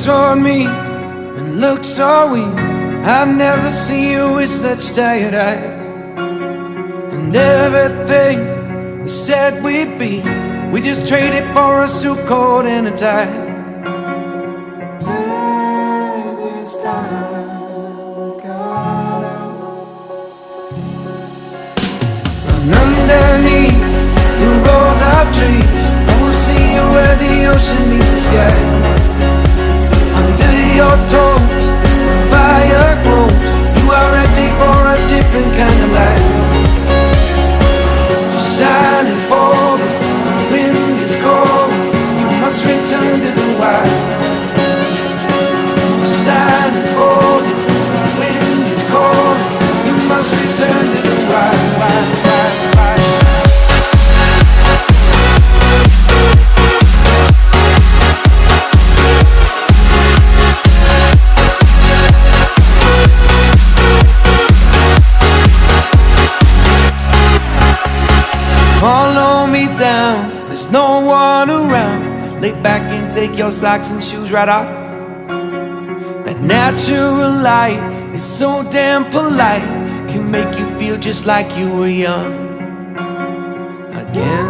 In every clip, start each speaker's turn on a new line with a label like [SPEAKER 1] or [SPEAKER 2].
[SPEAKER 1] toward me and looked so weak. I've never seen you with such tired eyes. And everything we said we'd be, we just traded for a suit coat and a tie. And underneath the rows of trees, I will see you where the ocean meets the sky. Under your toes, the fire grows. You are ready for a different kind of life. You're silent, bold, the wind is cold. You must return to the wild. You're silent, bold, the wind is cold. You must return to the wild. Follow me down, there's no one around. Lay back and take your socks and shoes right off. That natural light is so damn polite, can make you feel just like you were young again.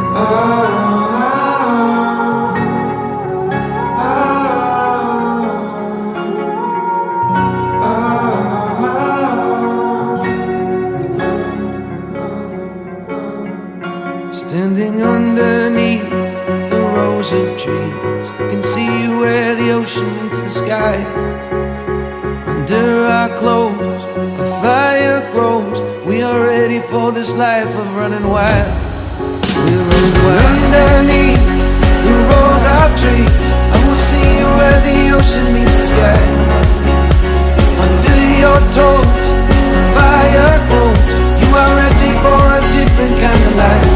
[SPEAKER 1] Standing underneath the rows of trees, I can see where the ocean meets the sky. Under our clothes, a fire grows. We are ready for this life of running wild. We're running wild. Underneath the rows of trees, I will see you where the ocean meets the sky. Under your toes, the fire grows. You are ready for a different kind of life.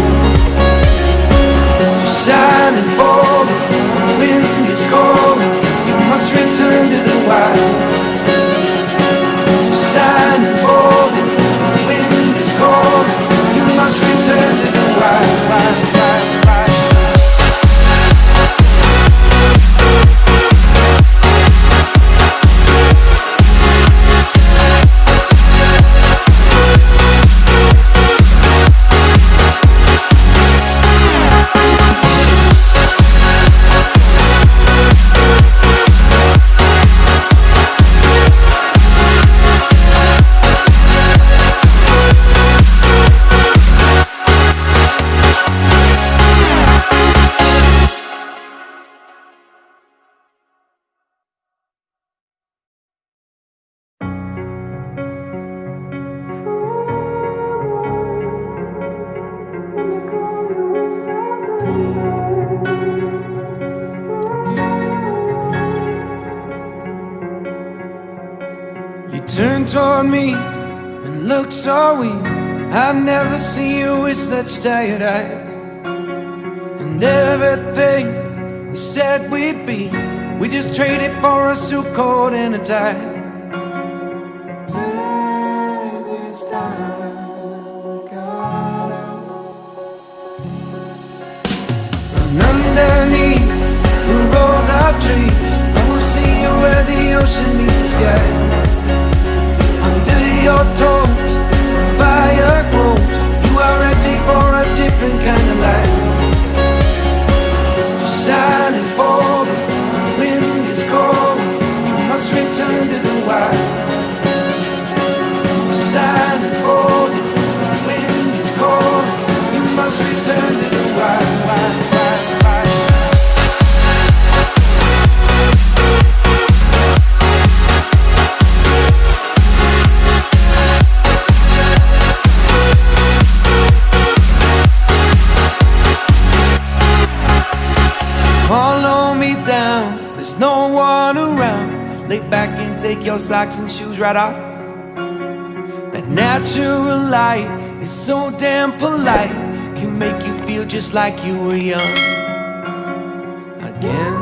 [SPEAKER 1] Silent, bold, the wind is cold. You must return to the wild. Silent, bold, the wind is cold. You must return to the wild. You turned toward me and looked so weak. I've never seen you with such tired eyes. And everything we said we'd be, we just traded for a suit coat and a tie. And underneath the rows of trees, I will see you where the ocean meets the sky. Under your toes, the fire grows. You are ready for a different kind of life. You're silent, bold, the wind is cold. You must return to the wild. You're silent, bold, the wind is cold. You must return to the wild. Follow me down, there's no one around. Lay back and take your socks and shoes right off. That natural light is so damn polite, can make you feel just like you were young again.